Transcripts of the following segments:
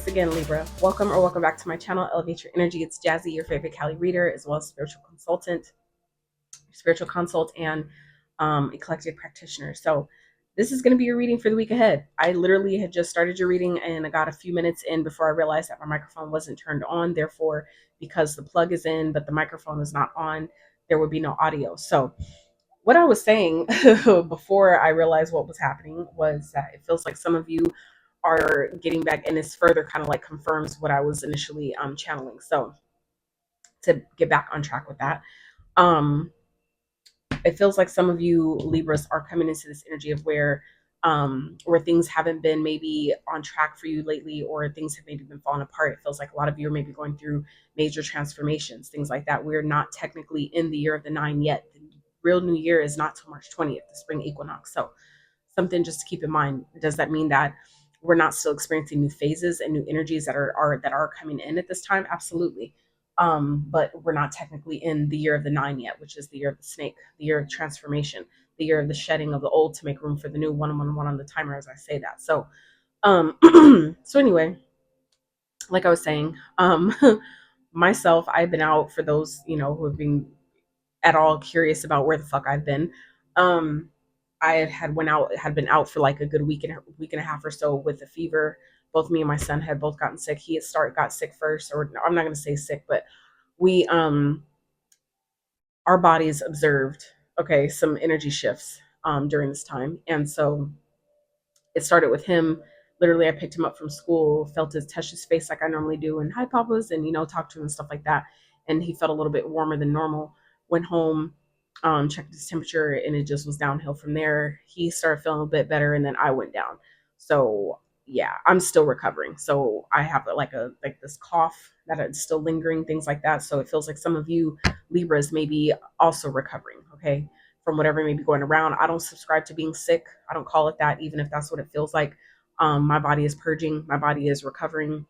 once again, Libra. Welcome or welcome back to my channel, Elevate Your Energy. It's Jazi, your favorite Cali reader, as well as spiritual consultant, spiritual consult, and eclectic practitioner. So this is going to be your reading for the week ahead. I literally had just started your reading and I got a few minutes in before I realized that my microphone wasn't turned on. Therefore, because the plug is in, but the microphone is not on, there would be no audio. So what I was saying before I realized what was happening was that it feels like some of you are getting back, and this further kind of like confirms what I was initially channeling. So to get back on track with that, it feels like some of you Libras are coming into this energy of where things haven't been maybe on track for you lately, or things have maybe been falling apart. It feels like a lot of you are maybe going through major transformations, things like that. We're not technically in the year of the 9 yet. The real new year is not till March 20th, the spring equinox. So something just to keep in mind. Does that mean that we're not still experiencing new phases and new energies that are coming in at this time? Absolutely. But we're not technically in the year of the 9 yet, which is the year of the snake, the year of transformation, the year of the shedding of the old to make room for the new. 111 on the timer as I say that. So so anyway, like I was saying, myself, I've been out, for those who have been at all curious about where the fuck I've been. I had been out for like a good week and a half or so with a fever. Both me and my son had both gotten sick. He got sick first, or I'm not going to say sick, but we our bodies observed some energy shifts during this time. And so it started with him. Literally, I picked him up from school, touched his face like I normally do, and hi papas, and talked to him and stuff like that. And he felt a little bit warmer than normal. Went home, checked his temperature, and it just was downhill from there. He started feeling a bit better, and then I went down. So yeah, I'm still recovering. So I have like this cough that is still lingering, things like that. So it feels like some of you Libras may be also recovering, okay, from whatever may be going around. I don't subscribe to being sick. I don't call it that, even if that's what it feels like. My body is purging. My body is recovering.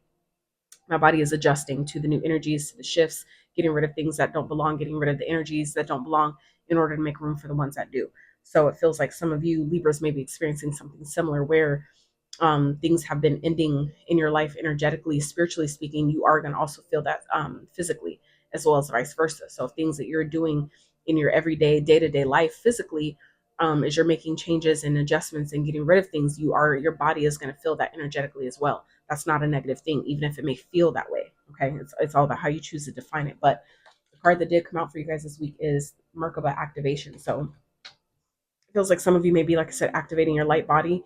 My body is adjusting to the new energies, to the shifts, getting rid of things that don't belong, getting rid of the energies that don't belong in order to make room for the ones that do. So it feels like some of you Libras may be experiencing something similar where things have been ending in your life energetically, spiritually speaking. You are going to also feel that physically, as well as vice versa. So things that you're doing in your everyday, day-to-day life physically, as you're making changes and adjustments and getting rid of things, your body is going to feel that energetically as well. That's not a negative thing, even if it may feel that way. Okay, it's all about how you choose to define it. But the card that did come out for you guys this week is Merkaba activation. So it feels like some of you may be, like I said, activating your light body.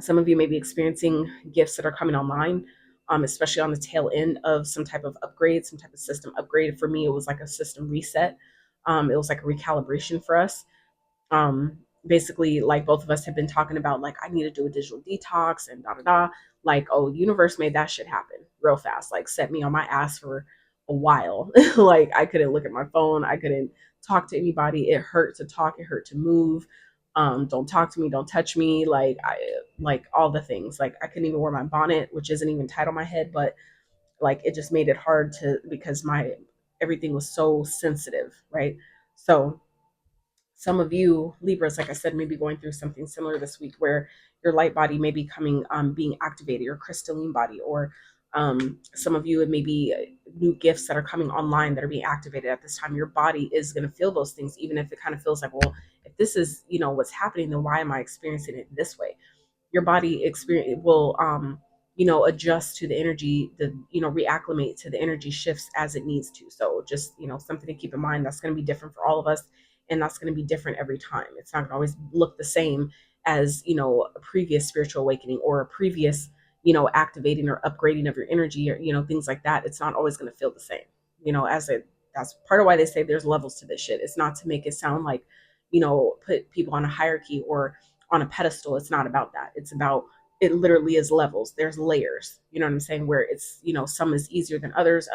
Some of you may be experiencing gifts that are coming online, especially on the tail end of some type of upgrade, some type of system upgrade. For me, it was like a system reset. It was like a recalibration for us. Basically, like both of us have been talking about, like, I need to do a digital detox and da da da. Like, oh, universe made that shit happen real fast. Like, set me on my ass for a while. Like, I couldn't look at my phone. I couldn't talk to anybody. It hurt to talk. It hurt to move. Don't talk to me. Don't touch me. Like all the things. Like, I couldn't even wear my bonnet, which isn't even tied on my head, but like it just made it hard to, because my everything was so sensitive, right? So some of you Libras, like I said, may be going through something similar this week where your light body may be being activated, your crystalline body, or some of you, it may be new gifts that are coming online that are being activated at this time. Your body is going to feel those things, even if it kind of feels like, well, if this is what's happening, then why am I experiencing it this way? Your body will adjust to the energy, reacclimate to the energy shifts as it needs to. So just something to keep in mind. That's going to be different for all of us, and that's going to be different every time. It's not going to always look the same as a previous spiritual awakening or a previous activating or upgrading of your energy, or things like that. It's not always going to feel the same. That's part of why they say there's levels to this shit. It's not to make it sound like put people on a hierarchy or on a pedestal. It's not about that. It's about, it literally is levels. There's layers, you know what I'm saying, where it's some is easier than others,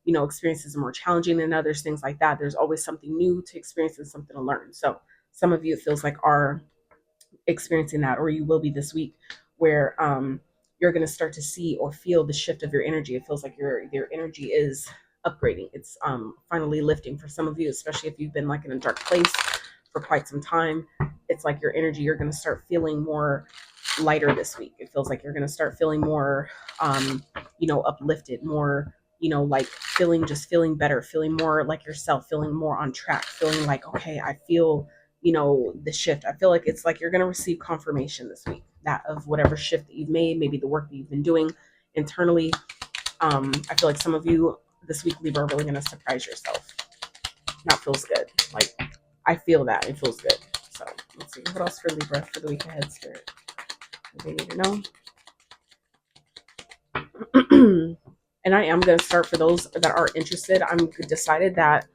experiences are more challenging than others, things like that. There's always something new to experience and something to learn. So some of you, it feels like, are experiencing that, or you will be this week, where you're going to start to see or feel the shift of your energy. It feels like your energy is upgrading. It's finally lifting for some of you, especially if you've been like in a dark place for quite some time. It's like your energy, you're going to start feeling more lighter this week. It feels like you're going to start feeling more, uplifted, more, like feeling better, feeling more like yourself, feeling more on track, feeling like, okay, I feel, the shift. I feel like it's like you're going to receive confirmation this week that of whatever shift that you've made, maybe the work that you've been doing internally. I feel like some of you this week, Libra, are really going to surprise yourself. That feels good. Like, I feel that. It feels good. So, let's see. What else for Libra for the week ahead, Spirit? What they need to know. And I am going to start for those that are interested. I'm decided that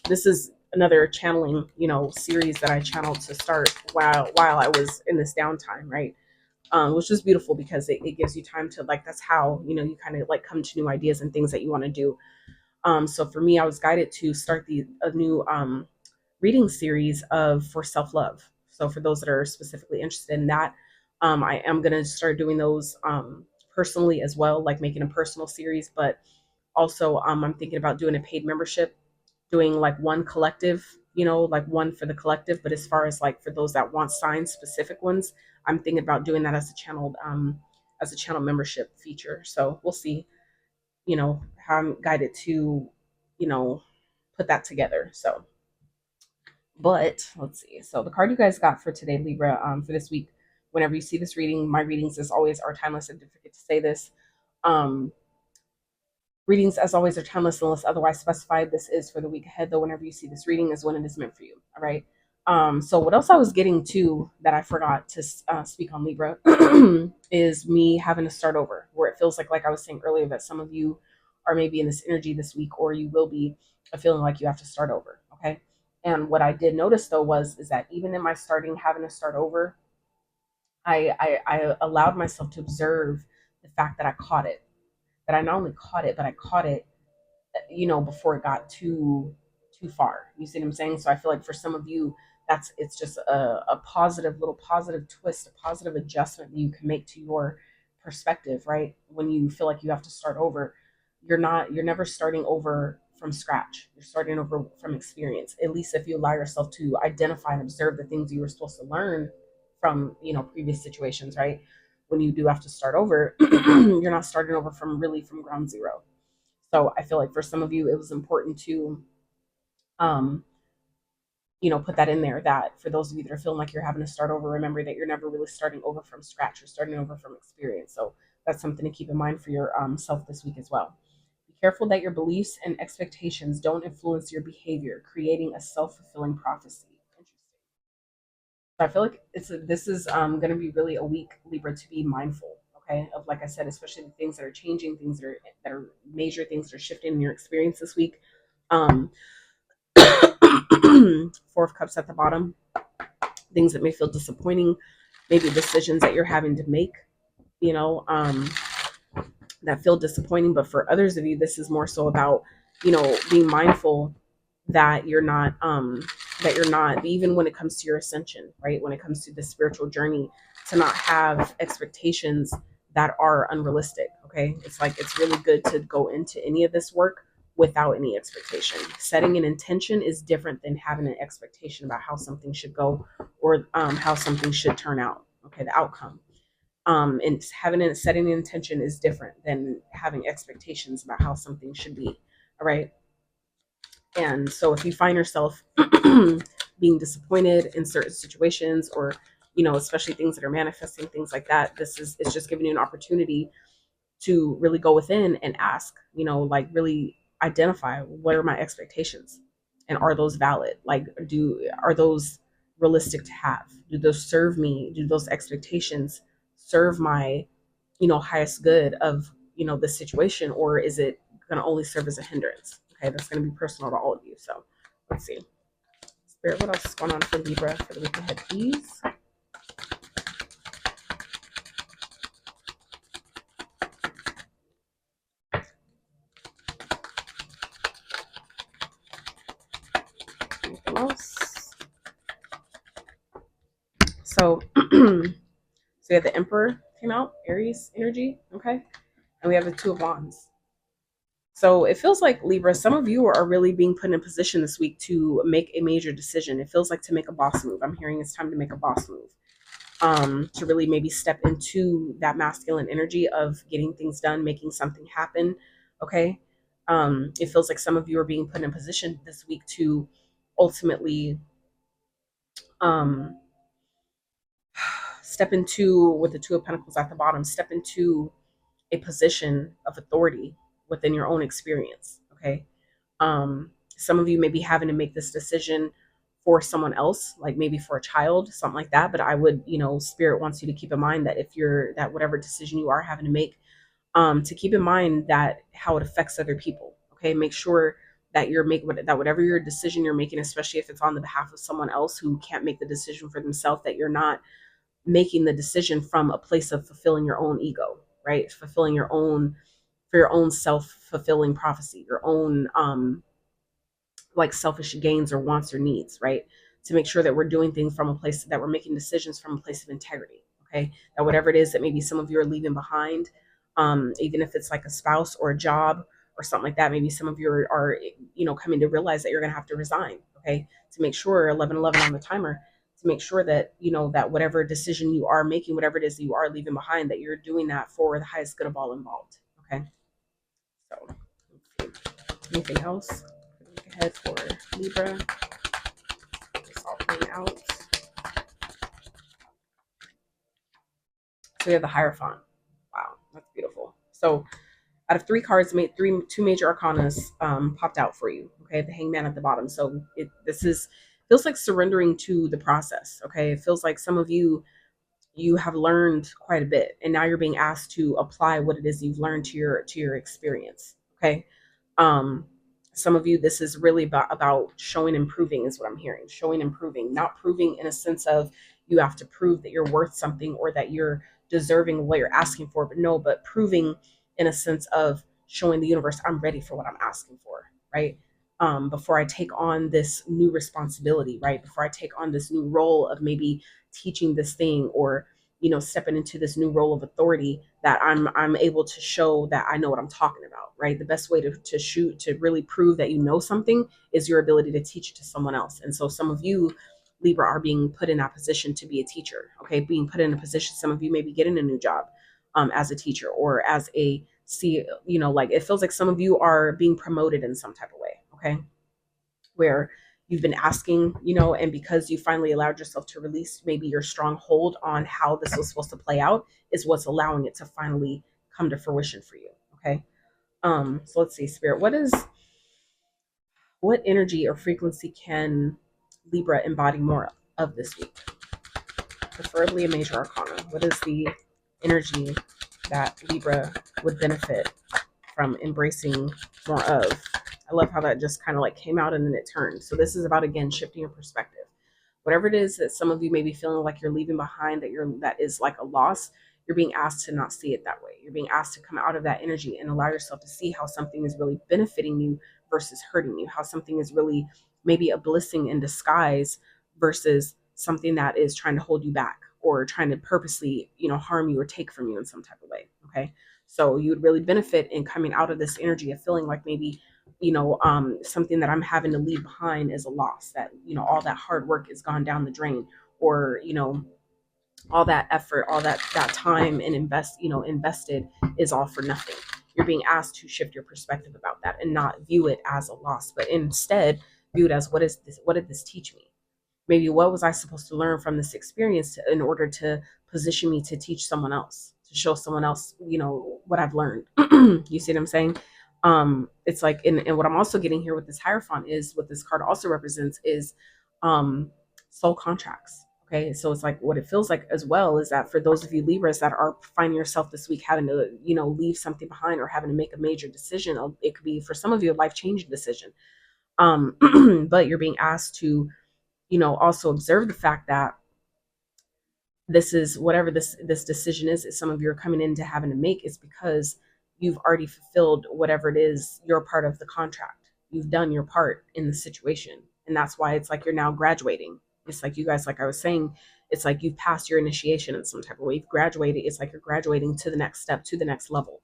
this is another channeling, series that I channeled to start while I was in this downtime, right? Which is beautiful because it gives you time to, like, that's how, you kind of like come to new ideas and things that you want to do. So for me, I was guided to start a new reading series for self-love. So for those that are specifically interested in that, I am going to start doing those personally as well, like making a personal series. But also, I'm thinking about doing a paid membership, doing like one collective, like one for the collective. But as far as like for those that want signed specific ones, I'm thinking about doing that as a channel membership feature. So we'll see, how I'm guided to, put that together. So, but let's see. So the card you guys got for today, Libra, for this week, whenever you see this reading, my readings as always are timeless. I forget to say this. Um, Readings, as always, are timeless unless otherwise specified. This is for the week ahead, though. Whenever you see this reading, is when it is meant for you. All right. So what else I was getting to that I forgot to speak on, Libra, is me having to start over, where it feels like I was saying earlier, that some of you are maybe in this energy this week, or you will be feeling like you have to start over. Okay. And what I did notice though is that even in my having to start over, I allowed myself to observe the fact that I caught it. That I not only caught it, but I caught it, before it got too far. You see what I'm saying? So I feel like for some of you, it's just a positive little positive twist, a positive adjustment that you can make to your perspective, right? When you feel like you have to start over, you're never starting over from scratch. You're starting over from experience. At least if you allow yourself to identify and observe the things you were supposed to learn from, previous situations, right? When you do have to start over, you're not starting over from ground zero. So I feel like for some of you, it was important to, um, put that in there, that for those of you that are feeling like you're having to start over, remember that you're never really starting over from scratch. You're starting over from experience. So that's something to keep in mind for your self this week as well. Be careful that your beliefs and expectations don't influence your behavior, creating a self-fulfilling prophecy. Interesting. So I feel like this is going to be really a week, Libra, to be mindful, okay, of, like I said, especially the things that are changing, things that are major, things that are shifting in your experience this week. Um, Four of Cups at the bottom, things that may feel disappointing, maybe decisions that you're having to make, you know, um, that feel disappointing. But for others of you, this is more so about, being mindful that you're not, even when it comes to your ascension, right? When it comes to the spiritual journey, to not have expectations that are unrealistic. Okay. It's like, it's really good to go into any of this work without any expectation. Setting an intention is different than having an expectation about how something should go, or how something should turn out. Okay. The outcome. And setting an intention is different than having expectations about how something should be. All right. And so if you find yourself being disappointed in certain situations, or, especially things that are manifesting, things like that, it's just giving you an opportunity to really go within and ask, like really identify, what are my expectations, and are those valid? Like, are those realistic to have? Do those serve me? Do those expectations serve my, highest good of, the situation, or is it going to only serve as a hindrance? Okay, that's going to be personal to all of you. So let's see. Spirit, what else is going on for Libra for the week ahead, please? Anything else? So, so we have the Emperor came out, Aries energy, okay? And we have the Two of Wands. So it feels like, Libra, some of you are really being put in a position this week to make a major decision. It feels like to make a boss move. I'm hearing it's time to make a boss move. to really maybe step into that masculine energy of getting things done, making something happen. Okay. It feels like some of you are being put in a position this week to ultimately um, step into, with the Two of Pentacles at the bottom, step into a position of authority within your own experience. Okay. Some of you may be having to make this decision for someone else, like maybe for a child, something like that. But I would, Spirit wants you to keep in mind that if you're that whatever decision you are having to make, to keep in mind that how it affects other people. Okay. Make sure that you're making that whatever your decision you're making, especially if it's on the behalf of someone else who can't make the decision for themselves, that you're not making the decision from a place of fulfilling your own ego, right? Fulfilling your own, for your own self-fulfilling prophecy, your own like selfish gains or wants or needs, right? To make sure that we're doing things from a place that we're making decisions from a place of integrity. Okay. That whatever it is that maybe some of you are leaving behind, even if it's like a spouse or a job or something like that, maybe some of you are coming to realize that you're going to have to resign. Okay. To make sure 11:11 on the timer, to make sure that that whatever decision you are making, whatever it is that you are leaving behind, that you're doing that for the highest good of all involved. Okay. So let's see. Anything else? Look ahead for Libra. It's all playing out. So we have the Hierophant. Wow, that's beautiful. So out of three cards, two major arcanas popped out for you. Okay, the Hangman at the bottom. So this is feels like surrendering to the process. Okay, it feels like some of you have learned quite a bit, and now you're being asked to apply what it is you've learned to your experience. Okay. um some of you, this is really about showing and proving, is what I'm hearing. Showing and proving, not proving in a sense of you have to prove that you're worth something or that you're deserving of what you're asking for, but no, but proving in a sense of showing the universe, I'm ready for what I'm asking for, right? Before I take on this new responsibility, right? Before I take on this new role of maybe teaching this thing, or stepping into this new role of authority, that I'm able to show that I know what I'm talking about, right? The best way to really prove that you know something is your ability to teach it to someone else. And so some of you Libra are being put in that position to be a teacher. Okay, being put in a position, some of you may be getting a new job as a teacher, or as a see, like it feels like some of you are being promoted in some type of way. Okay, where you've been asking, and because you finally allowed yourself to release maybe your strong hold on how this was supposed to play out, is what's allowing it to finally come to fruition for you. Okay. So let's see, Spirit, what energy or frequency can Libra embody more of this week? Preferably a major arcana. What is the energy that Libra would benefit from embracing more of? I love how that just kind of like came out and then it turned. So this is about, again, shifting your perspective. Whatever it is that some of you may be feeling like you're leaving behind, that is like a loss, you're being asked to not see it that way. You're being asked to come out of that energy and allow yourself to see how something is really benefiting you versus hurting you, how something is really maybe a blessing in disguise versus something that is trying to hold you back or trying to purposely, harm you or take from you in some type of way. Okay. So you would really benefit in coming out of this energy of feeling like maybe something that I'm having to leave behind is a loss, that all that hard work has gone down the drain, or all that effort, all that time and invested is all for nothing. You're being asked to shift your perspective about that and not view it as a loss, but instead view it as, what did this teach me? Maybe what was I supposed to learn from this experience in order to position me to teach someone else, to show someone else, what I've learned. You see what I'm saying? It's like, and what I'm also getting here with this Hierophant is, what this card also represents is soul contracts. Okay, so it's like, what it feels like as well is that for those of you Libras that are finding yourself this week having to, leave something behind or having to make a major decision, it could be for some of you a life-changing decision. But you're being asked to, also observe the fact that this is, whatever this decision is that some of you are coming into having to make, is because you've already fulfilled whatever it is, your part of the contract. You've done your part in the situation, and that's why it's like you're now graduating. It's like, you guys, like I was saying, it's like you've passed your initiation in some type of way. You've graduated. It's like you're graduating to the next step, to the next level.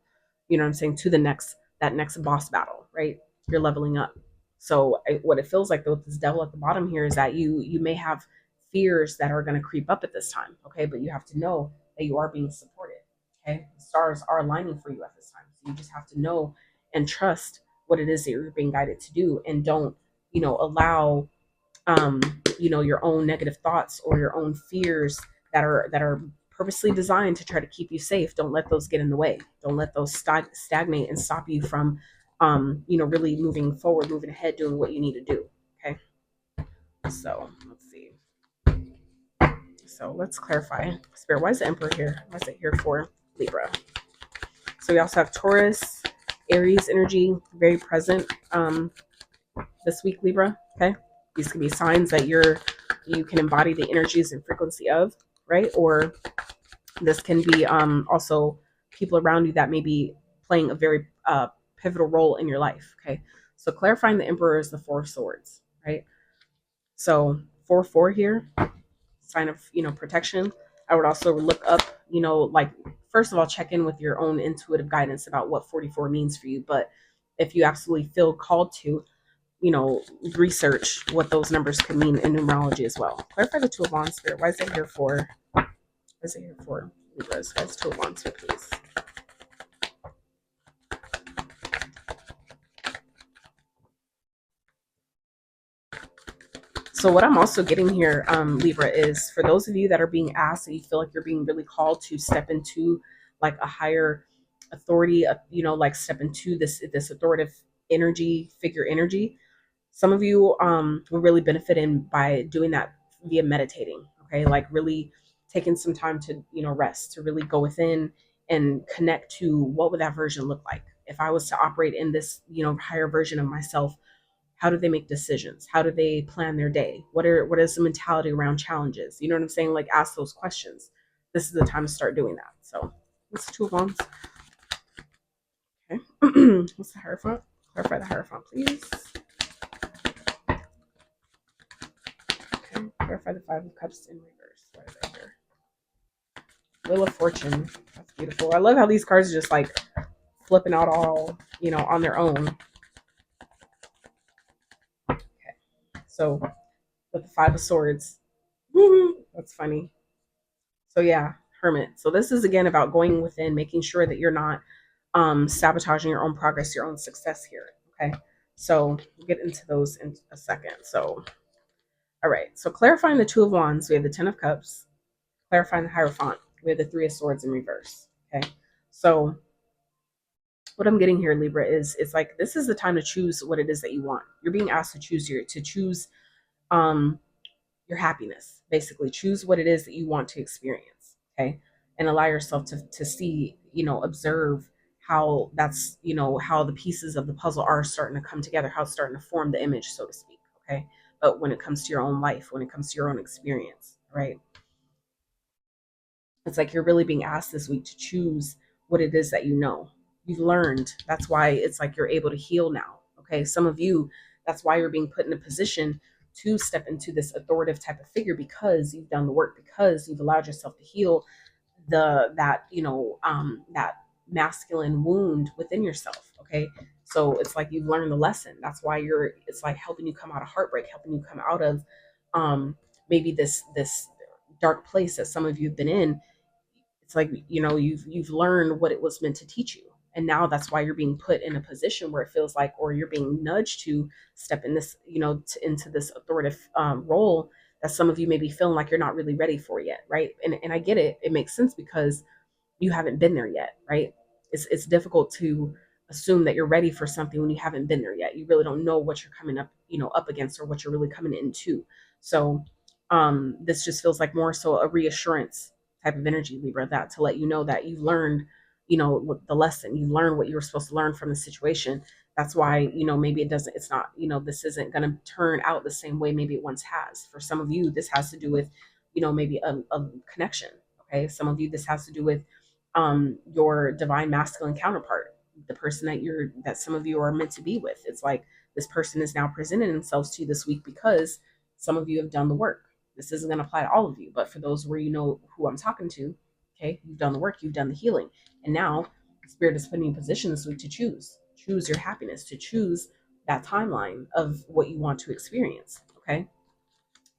You know what I'm saying? To the next, that next boss battle, right? You're leveling up. So what it feels like, though, with this devil at the bottom here, is that you may have fears that are going to creep up at this time. Okay, but you have to know that you are being supported. Okay, the stars are aligning for you at this time, so you just have to know and trust what it is that you're being guided to do, and don't, allow your own negative thoughts or your own fears that are purposely designed to try to keep you safe. Don't let those get in the way. Don't let those stagnate and stop you from really moving forward, moving ahead, doing what you need to do. Okay, so let's see. So let's clarify. Spirit, why is the Emperor here? Why is it here for Libra? So we also have Taurus, Aries energy, very present this week, Libra. Okay, these can be signs that you can embody the energies and frequency of, right? Or this can be also people around you that may be playing a very pivotal role in your life. Okay, so clarifying the Emperor is the Four of Swords, right? So 4-4 here, sign of protection. I would also look up, like, first of all, check in with your own intuitive guidance about what 44 means for you. But if you absolutely feel called to, research what those numbers could mean in numerology as well. Clarify the Two of Wands, Spirit. Why is it here for? What is it here for? Libras, guys, Two of Wands here, please. So what I'm also getting here, Libra, is for those of you that are being asked and you feel like you're being really called to step into like a higher authority, like step into this authoritative energy, figure energy. Some of you will really benefit by doing that via meditating. Okay, like really taking some time to rest, to really go within and connect to what would that version look like if I was to operate in this higher version of myself. How do they make decisions? How do they plan their day? What is the mentality around challenges? You know what I'm saying? Like, ask those questions. This is the time to start doing that. So it's Two of Wands. Okay. What's the Hierophant? Clarify the Hierophant, please. Okay. Clarify the Five of Cups in reverse. What is that here? Wheel of Fortune. That's beautiful. I love how these cards are just like flipping out all, on their own. Okay. So with the Five of Swords. That's funny. So yeah, Hermit. So this is again about going within, making sure that you're not sabotaging your own progress, your own success here. Okay. So we'll get into those in a second. So, all right. So clarifying the Two of Wands, we have the Ten of Cups. Clarifying the Hierophant, we have the Three of Swords in reverse. Okay. So what I'm getting here, Libra, is it's like this is the time to choose what it is that you want. You're being asked to choose um your happiness. Basically, choose what it is that you want to experience. Okay. And allow yourself to see, observe how that's, how the pieces of the puzzle are starting to come together, how it's starting to form the image, so to speak. Okay. But when it comes to your own life, when it comes to your own experience, right? It's like you're really being asked this week to choose what it is that you've learned. That's why it's like you're able to heal now. Okay. Some of you, that's why you're being put in a position to step into this authoritative type of figure, because you've done the work, because you've allowed yourself to heal that masculine wound within yourself. Okay. So it's like you've learned the lesson. That's why it's like helping you come out of heartbreak, helping you come out of maybe this dark place that some of you have been in. It's like you've learned what it was meant to teach you, and now that's why you're being put in a position where it feels like, or you're being nudged to step in this into this authoritative role that some of you may be feeling like you're not really ready for yet, right? And I get it. It makes sense because you haven't been there yet, right? It's difficult to assume that you're ready for something when you haven't been there yet. You really don't know what you're coming up, up against, or what you're really coming into. So this just feels like more so a reassurance type of energy, Libra, that to let you know that you've learned, the lesson. You learned what you were supposed to learn from the situation. That's why, maybe it's not, this isn't going to turn out the same way maybe it once has. For some of you, this has to do with, maybe a connection. Okay. Some of you, this has to do with your divine masculine counterpart, the person that some of you are meant to be with. It's like this person is now presenting themselves to you this week because some of you have done the work. This isn't going to apply to all of you, but for those where you know who I'm talking to, okay, you've done the work, you've done the healing, and now Spirit is putting you in position this week to choose your happiness, to choose that timeline of what you want to experience. Okay.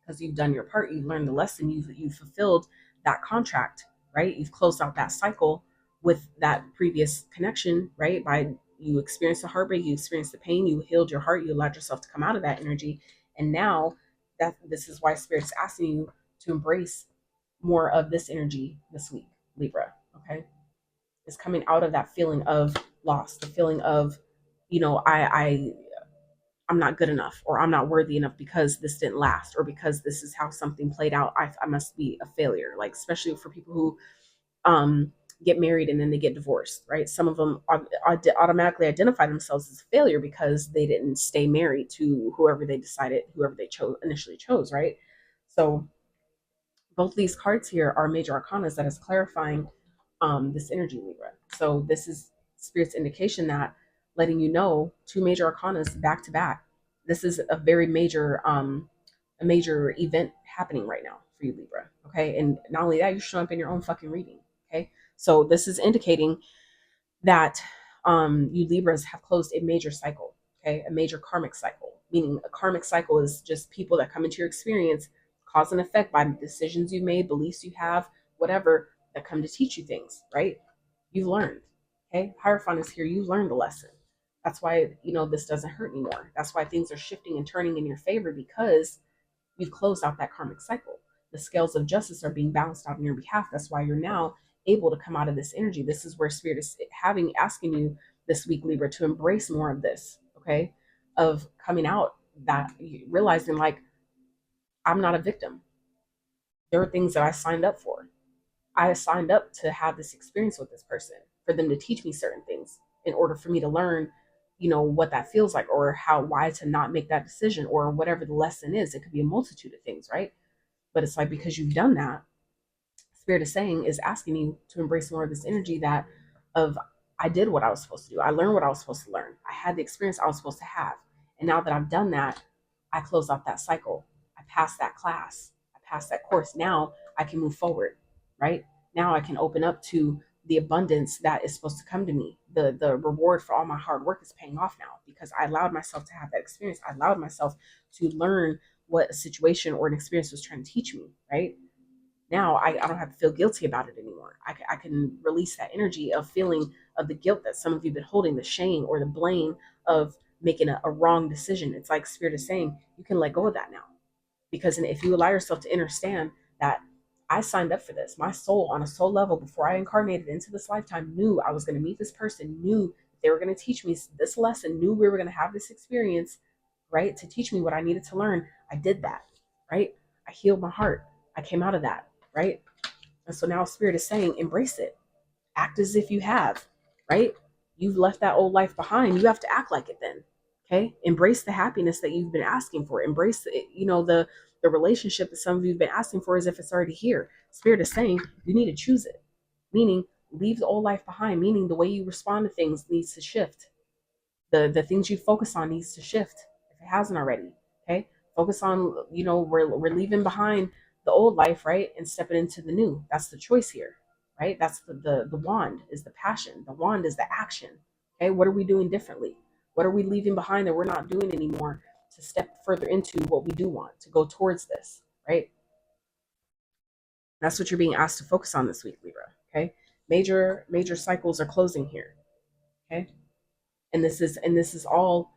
because you've done your part. You've learned the lesson. You've fulfilled that contract, right? You've closed out that cycle with that previous connection, right? By you experienced the heartbreak, you experienced the pain, you healed your heart, you allowed yourself to come out of that energy, and now that this is why Spirit is asking you to embrace more of this energy this week, Libra. Okay, is coming out of that feeling of loss, the feeling of, I'm not good enough, or I'm not worthy enough because this didn't last, or because this is how something played out. I must be a failure. Like, especially for people who get married and then they get divorced, right? Some of them automatically identify themselves as a failure because they didn't stay married to whoever they initially chose, right? So both of these cards here are major arcanas that is clarifying this energy, Libra. So this is Spirit's indication that letting you know two major arcanas back to back. This is a very a major event happening right now for you, Libra. Okay, and not only that, you're showing up in your own fucking reading. Okay, so this is indicating that you Libras have closed a major cycle, okay, a major karmic cycle. Meaning, a karmic cycle is just people that come into your experience, cause and effect by decisions you made, beliefs you have, whatever, that come to teach you things, right? You've learned, okay? Hierophant is here. You learned the lesson. That's why, this doesn't hurt anymore. That's why things are shifting and turning in your favor, because you've closed out that karmic cycle. The scales of justice are being balanced out on your behalf. That's why you're now able to come out of this energy. This is where Spirit is asking you this week, Libra, to embrace more of this, okay? Of coming out, that realizing, like, I'm not a victim. There are things that I signed up for. I signed up to have this experience with this person, for them to teach me certain things in order for me to learn, what that feels like, or why to not make that decision, or whatever the lesson is. It could be a multitude of things, right? But it's like, because you've done that, Spirit is asking you to embrace more of this energy that of, I did what I was supposed to do. I learned what I was supposed to learn. I had the experience I was supposed to have. And now that I've done that, I close out that cycle. I passed that class. I passed that course. Now I can move forward, right? Now I can open up to the abundance that is supposed to come to me. The reward for all my hard work is paying off now, because I allowed myself to have that experience. I allowed myself to learn what a situation or an experience was trying to teach me, right? Now I don't have to feel guilty about it anymore. I can release that energy of feeling of the guilt that some of you have been holding, the shame or the blame of making a wrong decision. It's like Spirit is saying, you can let go of that now. Because if you allow yourself to understand that I signed up for this, my soul, on a soul level, before I incarnated into this lifetime, knew I was going to meet this person, knew they were going to teach me this lesson, knew we were going to have this experience, right? To teach me what I needed to learn. I did that, right? I healed my heart. I came out of that, right? And so now Spirit is saying, embrace it. Act as if you have, right? You've left that old life behind. You have to act like it then. Okay? Embrace the happiness that you've been asking for. Embrace it, the relationship that some of you have been asking for, as if it's already here. Spirit is saying you need to choose it. Meaning, leave the old life behind, meaning the way you respond to things needs to shift. The things you focus on needs to shift if it hasn't already. Okay? Focus on, we're leaving behind the old life, right? And stepping into the new. That's the choice here, right? That's the wand is the passion. The wand is the action. Okay? What are we doing differently? What are we leaving behind that we're not doing anymore to step further into what we do want, to go towards this, right? That's what you're being asked to focus on this week, Libra. Okay? Major cycles are closing here. Okay? And this is all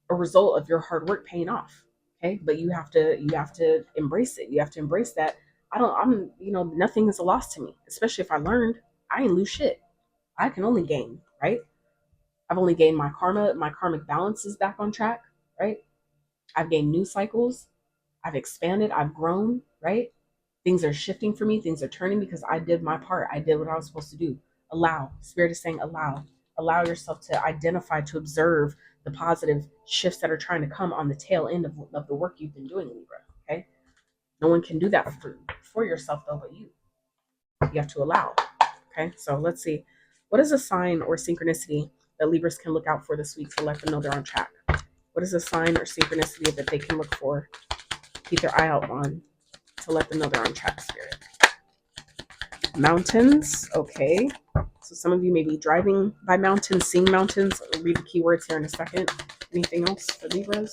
a result of your hard work paying off. Okay? But you have to embrace it. You have to embrace that nothing is a loss to me, especially if I learned. I ain't lose shit. I can only gain, right? I've only gained my karma. My karmic balance is back on track, right? I've gained new cycles. I've expanded. I've grown, right? Things are shifting for me. Things are turning because I did my part. I did what I was supposed to do. Allow. Spirit is saying allow. Allow yourself to identify, to observe the positive shifts that are trying to come on the tail end of the work you've been doing, Libra. Okay? No one can do that for yourself, though, but you. You have to allow. Okay? So let's see. What is a sign or synchronicity that Libras can look out for this week to let them know they're on track? What is a sign or synchronicity that they can look for, keep their eye out on, to let them know they're on track, Spirit? Mountains. Okay. So some of you may be driving by mountains, seeing mountains. I'll read the keywords here in a second. Anything else for Libras?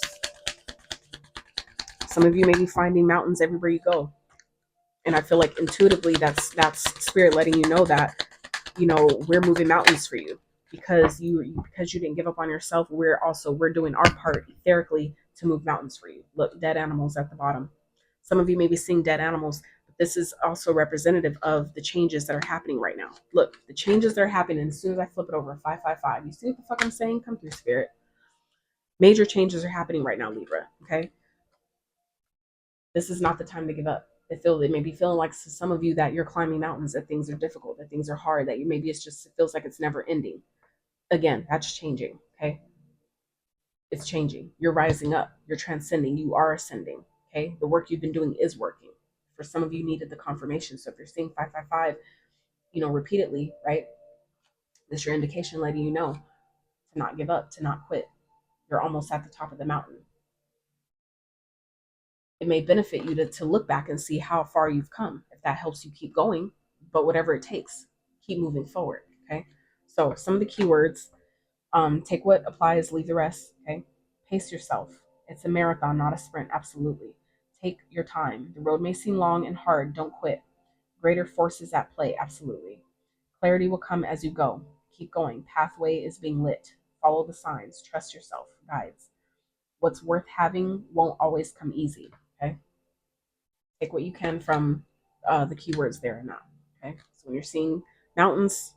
Some of you may be finding mountains everywhere you go. And I feel like intuitively that's spirit letting you know that, we're moving mountains for you because you didn't give up on yourself. We're doing our part etherically to move mountains for you. Look, dead animals at the bottom. Some of you may be seeing dead animals, but this is also representative of the changes that are happening right now. Look, the changes that are happening as soon as I flip it over 555. You see what the fuck I'm saying? Come through, spirit. Major changes are happening right now, Libra. Okay, this is not the time to give up. It may be feeling like to some of you that you're climbing mountains, that things are difficult, that things are hard, that maybe it feels like it's never ending. Again, that's changing. Okay, it's changing. You're rising up. You're transcending. You are ascending. Okay, the work you've been doing is working. For some of you, needed the confirmation. So if you're seeing 555, repeatedly, right? This is your indication letting you know to not give up, to not quit. You're almost at the top of the mountain. It may benefit you to look back and see how far you've come, if that helps you keep going. But whatever it takes, keep moving forward. Okay. So some of the keywords, take what applies, leave the rest. Okay. Pace yourself. It's a marathon, not a sprint. Absolutely. Take your time. The road may seem long and hard. Don't quit. Greater forces at play. Absolutely. Clarity will come as you go. Keep going. Pathway is being lit. Follow the signs. Trust yourself. Guides. What's worth having won't always come easy. Okay. Take what you can from the keywords there and now. Okay. So when you're seeing mountains,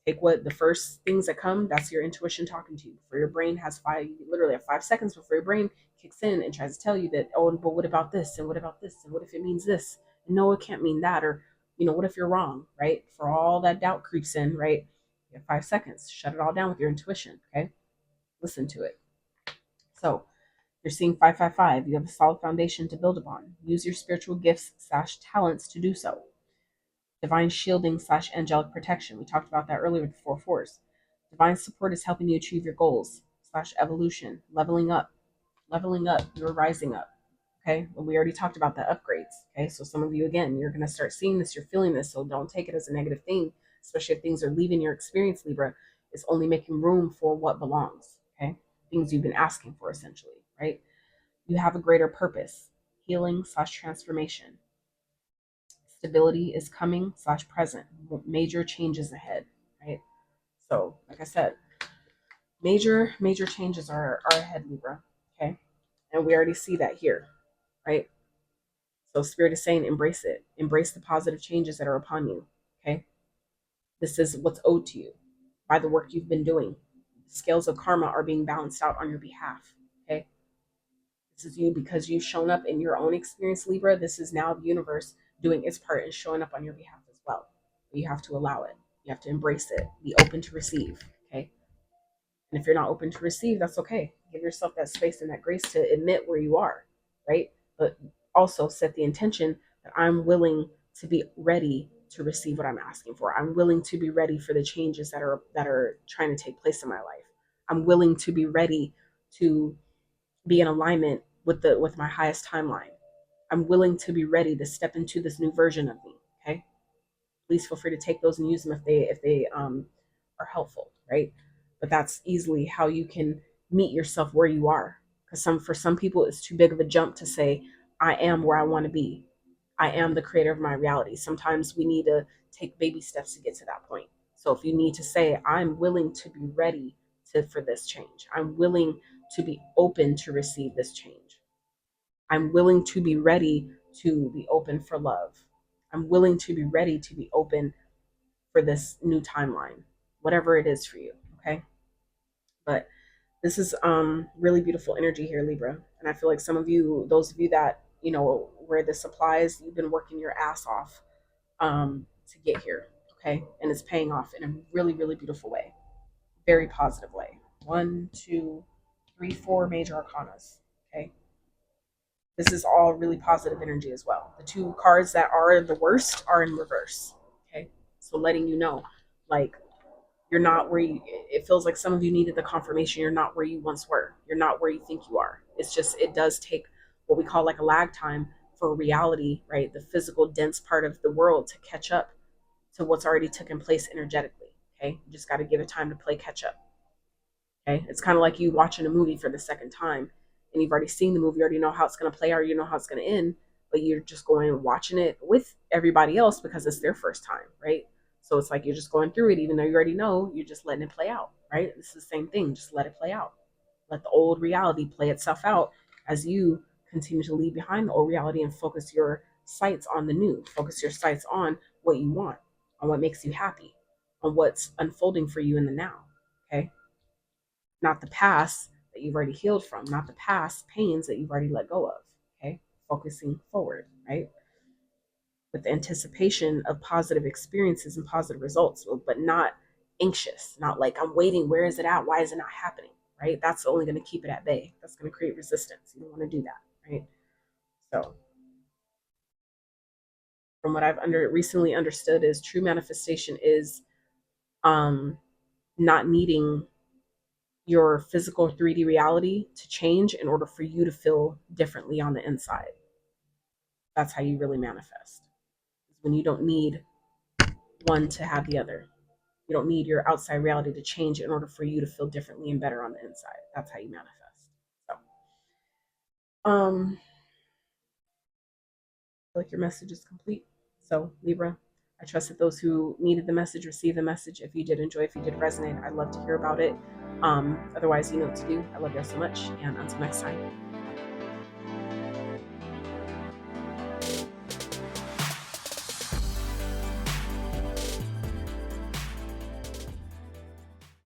take what the first things that come, that's your intuition talking to you. For your brain has you literally have 5 seconds before your brain kicks in and tries to tell you that, oh, but what about this? And what about this? And what if it means this? And no, it can't mean that. Or, what if you're wrong, right? For all that doubt creeps in, right? You have 5 seconds. Shut it all down with your intuition. Okay. Listen to it. So you're seeing 555. You have a solid foundation to build upon. Use your spiritual gifts / talents to do so. Divine shielding / angelic protection. We talked about that earlier with the 4 4s. Divine support is helping you achieve your goals / evolution. Leveling up. Leveling up. You're rising up. Okay. Well, we already talked about the upgrades. Okay. So some of you, again, you're going to start seeing this. You're feeling this. So don't take it as a negative thing, especially if things are leaving your experience, Libra. It's only making room for what belongs. Okay. Things you've been asking for, essentially. Right. You have a greater purpose. Healing / transformation. Stability is coming / present. Major changes ahead, right? So, like I said, major changes are ahead, Libra. Okay, and we already see that here, right? So, Spirit is saying, embrace it. Embrace the positive changes that are upon you. Okay, this is what's owed to you by the work you've been doing. Scales of karma are being balanced out on your behalf. Okay, this is you because you've shown up in your own experience, Libra. This is now the universe doing its part and showing up on your behalf as well. You have to allow it. You have to embrace it. Be open to receive. Okay. And if you're not open to receive, that's okay. Give yourself that space and that grace to admit where you are, right? But also set the intention that I'm willing to be ready to receive what I'm asking for. I'm willing to be ready for the changes that are trying to take place in my life. I'm willing to be ready to be in alignment with my highest timeline. I'm willing to be ready to step into this new version of me. Okay. Please feel free to take those and use them if they are helpful, right? But that's easily how you can meet yourself where you are. Because for some people it's too big of a jump to say, I am where I want to be. I am the creator of my reality. Sometimes we need to take baby steps to get to that point. So if you need to say, I'm willing to be ready for this change. I'm willing to be open to receive this change. I'm willing to be ready to be open for love. I'm willing to be ready to be open for this new timeline, whatever it is for you. Okay. But this is really beautiful energy here, Libra. And I feel like some of you, those of you that, where this applies, you've been working your ass off to get here. Okay. And it's paying off in a really, really beautiful way. Very positive way. 1, 2, 3, 4 major arcanas. Okay. This is all really positive energy as well. The 2 cards that are the worst are in reverse. Okay. So letting you know, like, you're not where it feels like some of you needed the confirmation. You're not where you once were. You're not where you think you are. It's just, it does take what we call like a lag time for reality, right? The physical dense part of the world to catch up to what's already taken place energetically. Okay. You just got to give it time to play catch up. Okay. It's kind of like you watching a movie for the second time. and you've already seen the movie, you already know how it's going to play out, you know how it's going to end, but you're just going and watching it with everybody else because it's their first time, right? So it's like you're just going through it, even though you already know, you're just letting it play out, right? It's the same thing. Just let it play out. Let the old reality play itself out as you continue to leave behind the old reality and focus your sights on the new. Focus your sights on what you want, on what makes you happy, on what's unfolding for you in the now. Okay. Not the past that you've already healed from, not the past pains that you've already let go of. Okay. Focusing forward, right? With the anticipation of positive experiences and positive results, but not anxious, not like I'm waiting, where is it at? Why is it not happening? Right? That's only going to keep it at bay. That's going to create resistance. You don't want to do that, right? So, from what I've recently understood, is true manifestation is um, not needing your physical 3D reality to change in order for you to feel differently on the inside. That's how you really manifest. When you don't need one to have the other. You don't need your outside reality to change in order for you to feel differently and better on the inside. That's how you manifest. So, I feel like your message is complete. So, Libra, I trust that those who needed the message received the message. If you did enjoy, if you did resonate, I'd love to hear about it. Otherwise, you know what to do. I love you so much, and until next time.